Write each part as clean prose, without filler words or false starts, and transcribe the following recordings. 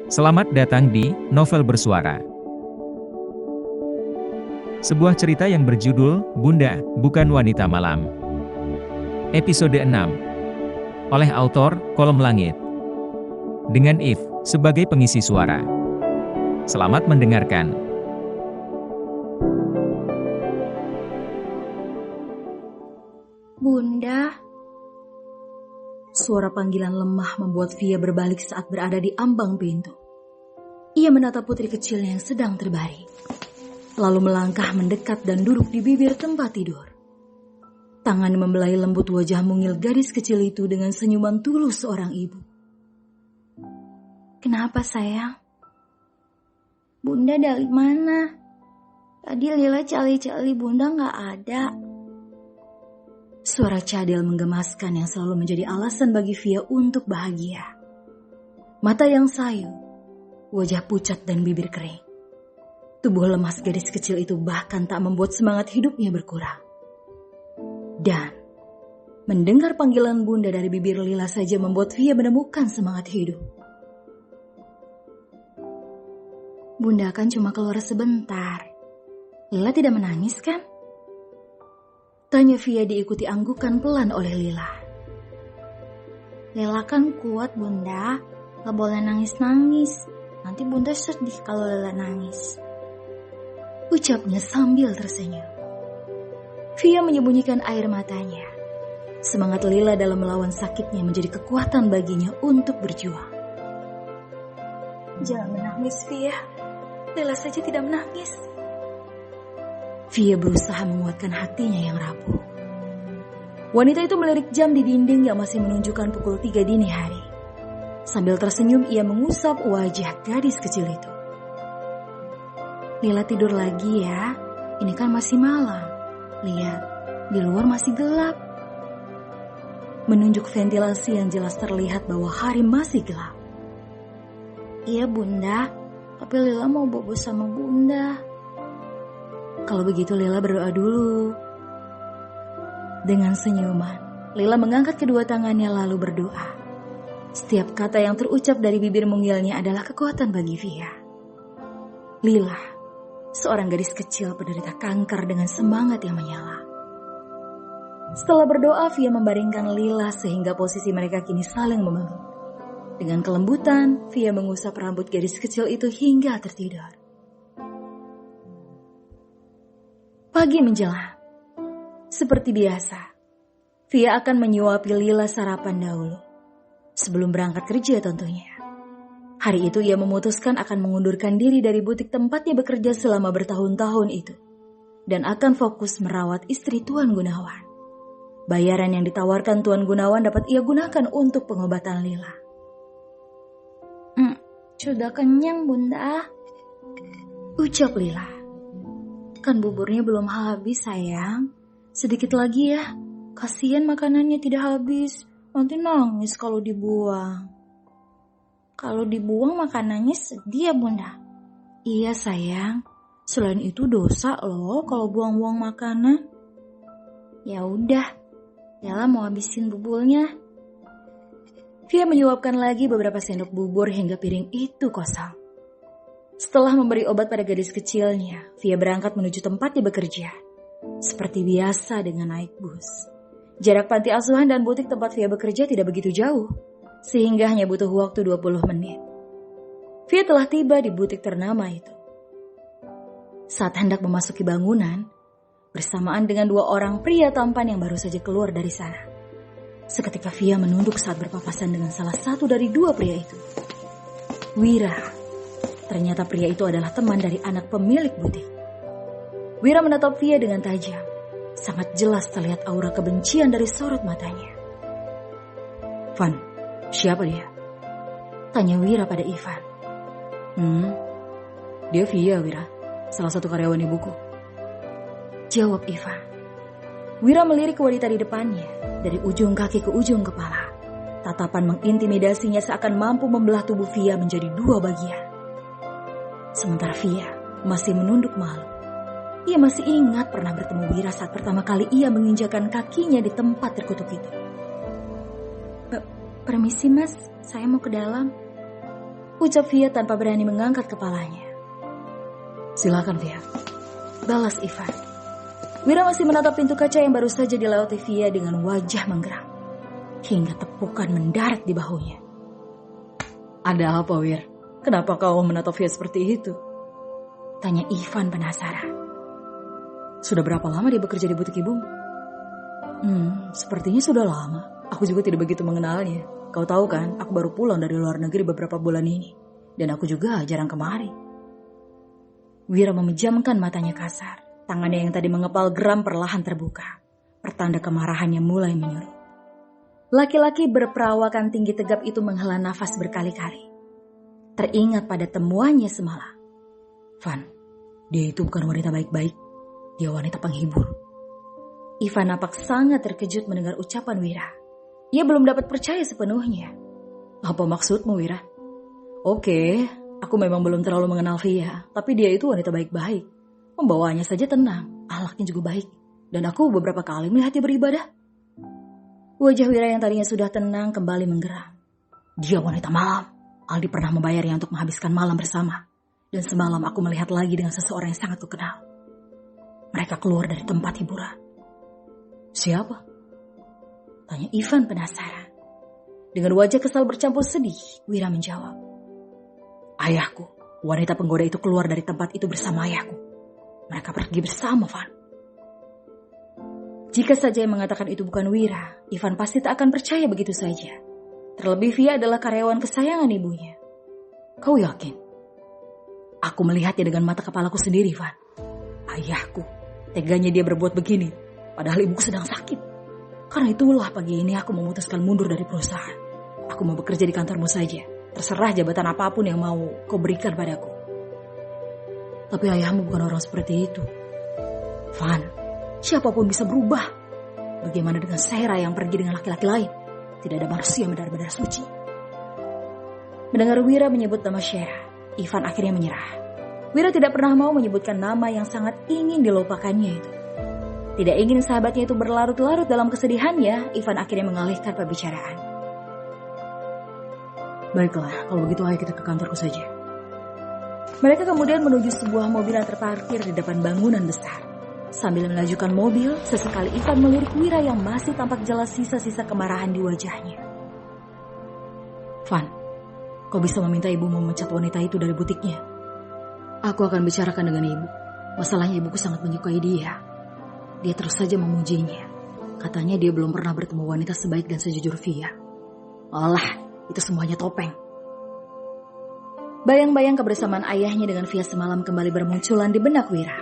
Selamat datang di Novel Bersuara. Sebuah cerita yang berjudul Bunda, Bukan Wanita Malam. Episode 6. Oleh autor Kolom Langit. Dengan If sebagai pengisi suara. Selamat mendengarkan. Bunda. Suara panggilan lemah membuat Via berbalik saat berada di ambang pintu. Ia menatap putri kecilnya yang sedang terbaring. Lalu melangkah mendekat dan duduk di bibir tempat tidur. Tangan membelai lembut wajah mungil gadis kecil itu dengan senyuman tulus seorang ibu. Kenapa sayang? Bunda dari mana? Tadi Lila cali-cali Bunda gak ada. Suara cadel menggemaskan yang selalu menjadi alasan bagi Via untuk bahagia. Mata yang sayu, wajah pucat dan bibir kering. Tubuh lemas gadis kecil itu bahkan tak membuat semangat hidupnya berkurang. Dan mendengar panggilan Bunda dari bibir Lila saja membuat Via menemukan semangat hidup. Bunda kan cuma keluar sebentar. Lila tidak menangis kan? Tanya Via diikuti anggukan pelan oleh Lila. Lila kan kuat Bunda, gak boleh nangis-nangis. Nanti Bunda sedih kalau Lila nangis. Ucapnya sambil tersenyum. Via menyembunyikan air matanya. Semangat Lila dalam melawan sakitnya menjadi kekuatan baginya untuk berjuang. Jangan menangis Via, Lila saja tidak menangis. Via berusaha menguatkan hatinya yang rapuh. Wanita itu melirik jam di dinding yang masih menunjukkan pukul 3 dini hari. Sambil tersenyum ia mengusap wajah gadis kecil itu. Lila tidur lagi ya, ini kan masih malam. Lihat, di luar masih gelap. Menunjuk ventilasi yang jelas terlihat bahwa hari masih gelap. Iya Bunda, tapi Lila mau bobo sama Bunda. Kalau begitu Lila berdoa dulu. Dengan senyuman, Lila mengangkat kedua tangannya lalu berdoa. Setiap kata yang terucap dari bibir mungilnya adalah kekuatan bagi Via. Lila, seorang gadis kecil penderita kanker dengan semangat yang menyala. Setelah berdoa, Via membaringkan Lila sehingga posisi mereka kini saling memeluk. Dengan kelembutan, Via mengusap rambut gadis kecil itu hingga tertidur. Pagi menjelang. Seperti biasa, Via akan menyuapi Lila sarapan dahulu. Sebelum berangkat kerja tentunya. Hari itu ia memutuskan akan mengundurkan diri dari butik tempatnya bekerja selama bertahun-tahun itu. Dan akan fokus merawat istri Tuan Gunawan. Bayaran yang ditawarkan Tuan Gunawan dapat ia gunakan untuk pengobatan Lila. Sudah kenyang Bunda, ucap Lila. Kan buburnya belum habis sayang. Sedikit lagi ya. Kasihan makanannya tidak habis. Nanti nangis kalau dibuang. Kalau dibuang makanannya sedih ya Bunda. Iya sayang. Selain itu dosa loh kalau buang-buang makanan. Ya udah. Lila mau habisin buburnya. Via menyuapkan lagi beberapa sendok bubur hingga piring itu kosong. Setelah memberi obat pada gadis kecilnya, Via berangkat menuju tempatnya bekerja. Seperti biasa dengan naik bus. Jarak panti asuhan dan butik tempat Via bekerja tidak begitu jauh, sehingga hanya butuh waktu 20 menit. Via telah tiba di butik ternama itu. Saat hendak memasuki bangunan, bersamaan dengan 2 orang pria tampan yang baru saja keluar dari sana. Seketika Via menunduk saat berpapasan dengan salah satu dari 2 pria itu. Wira. Ternyata pria itu adalah teman dari anak pemilik butik. Wira menatap Via dengan tajam. Sangat jelas terlihat aura kebencian dari sorot matanya. Van, siapa dia? Tanya Wira pada Ivan. Dia Via Wira, salah satu karyawan ibuku. Jawab Ivan. Wira melirik wanita di depannya, dari ujung kaki ke ujung kepala. Tatapan mengintimidasinya seakan mampu membelah tubuh Via menjadi 2 bagian. Sementara Via masih menunduk malu. Ia masih ingat pernah bertemu Wira saat pertama kali ia menginjakan kakinya di tempat terkutuk itu. Permisi mas, saya mau ke dalam. Ucap Via tanpa berani mengangkat kepalanya. Silakan Via, balas Ivan. Wira masih menatap pintu kaca yang baru saja dilewati Via dengan wajah menggeram. Hingga tepukan mendarat di bahunya. Ada apa Wir? Kenapa kau menatap Via seperti itu? Tanya Ivan penasaran. Sudah berapa lama dia bekerja di butik ibumu? Sepertinya sudah lama. Aku juga tidak begitu mengenalnya. Kau tahu kan, aku baru pulang dari luar negeri beberapa bulan ini. Dan aku juga jarang kemari. Wira memejamkan matanya kasar. Tangannya yang tadi mengepal geram perlahan terbuka. Pertanda kemarahannya mulai menyuruh. Laki-laki berperawakan tinggi tegap itu menghela nafas berkali-kali. Teringat pada temuannya semalam. Van, dia itu bukan wanita baik-baik. Dia wanita penghibur. Ivan nampak sangat terkejut mendengar ucapan Wira. Ia belum dapat percaya sepenuhnya. Apa maksudmu Wira? Oke, aku memang belum terlalu mengenal Via, tapi dia itu wanita baik-baik. Pembawaannya saja tenang, akhlaknya juga baik. Dan aku beberapa kali melihat dia beribadah. Wajah Wira yang tadinya sudah tenang kembali menggeram. Dia wanita malam. Aldi pernah membayarnya untuk menghabiskan malam bersama. Dan semalam aku melihat lagi dengan seseorang yang sangat kukenal. Mereka keluar dari tempat hiburan. Siapa? Tanya Ivan penasaran. Dengan wajah kesal bercampur sedih, Wira menjawab. Ayahku. Wanita penggoda itu keluar dari tempat itu bersama ayahku. Mereka pergi bersama, Van. Jika saja yang mengatakan itu bukan Wira, Ivan pasti tak akan percaya begitu saja. Terlebih Via adalah karyawan kesayangan ibunya. Kau yakin? Aku melihatnya dengan mata kepalaku sendiri, Van. Ayahku, teganya dia berbuat begini, padahal ibuku sedang sakit. Karena itulah pagi ini aku memutuskan mundur dari perusahaan. Aku mau bekerja di kantormu saja. Terserah jabatan apapun yang mau kau berikan padaku. Tapi ayahmu bukan orang seperti itu. Van, siapapun bisa berubah. Bagaimana dengan Sarah yang pergi dengan laki-laki lain? Tidak ada manusia yang benar-benar suci. Mendengar Wira menyebut nama Sarah, Ivan akhirnya menyerah. Wira tidak pernah mau menyebutkan nama yang sangat ingin dilupakannya itu. Tidak ingin sahabatnya itu berlarut-larut dalam kesedihannya, Ivan akhirnya mengalihkan pembicaraan. Baiklah, kalau begitu ayo kita ke kantorku saja. Mereka kemudian menuju sebuah mobil yang terparkir di depan bangunan besar. Sambil melajukan mobil, sesekali Ivan melirik Wira yang masih tampak jelas sisa-sisa kemarahan di wajahnya. Van, kau bisa meminta ibu memecat wanita itu dari butiknya. Aku akan bicarakan dengan ibu. Masalahnya ibuku sangat menyukai dia. Dia terus saja memujinya. Katanya dia belum pernah bertemu wanita sebaik dan sejujur Via. Alah, itu semuanya topeng. Bayang-bayang kebersamaan ayahnya dengan Via semalam kembali bermunculan di benak Wira.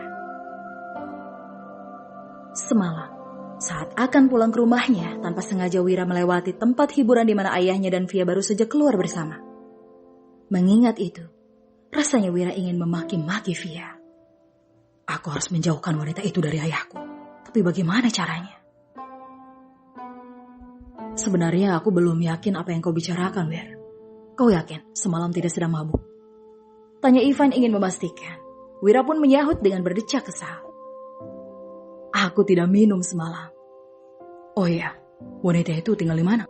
Semalam, saat akan pulang ke rumahnya, tanpa sengaja Wira melewati tempat hiburan di mana ayahnya dan Via baru saja keluar bersama. Mengingat itu, rasanya Wira ingin memaki-maki Via. Aku harus menjauhkan wanita itu dari ayahku. Tapi bagaimana caranya? Sebenarnya aku belum yakin apa yang kau bicarakan, Wir. Kau yakin semalam tidak sedang mabuk? Tanya Ivan ingin memastikan. Wira pun menyahut dengan berdecak kesal. Aku tidak minum semalam. Oh iya, wanita itu tinggal di mana?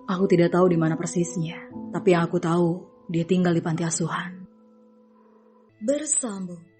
Aku tidak tahu di mana persisnya, tapi yang aku tahu dia tinggal di panti asuhan. Bersambung.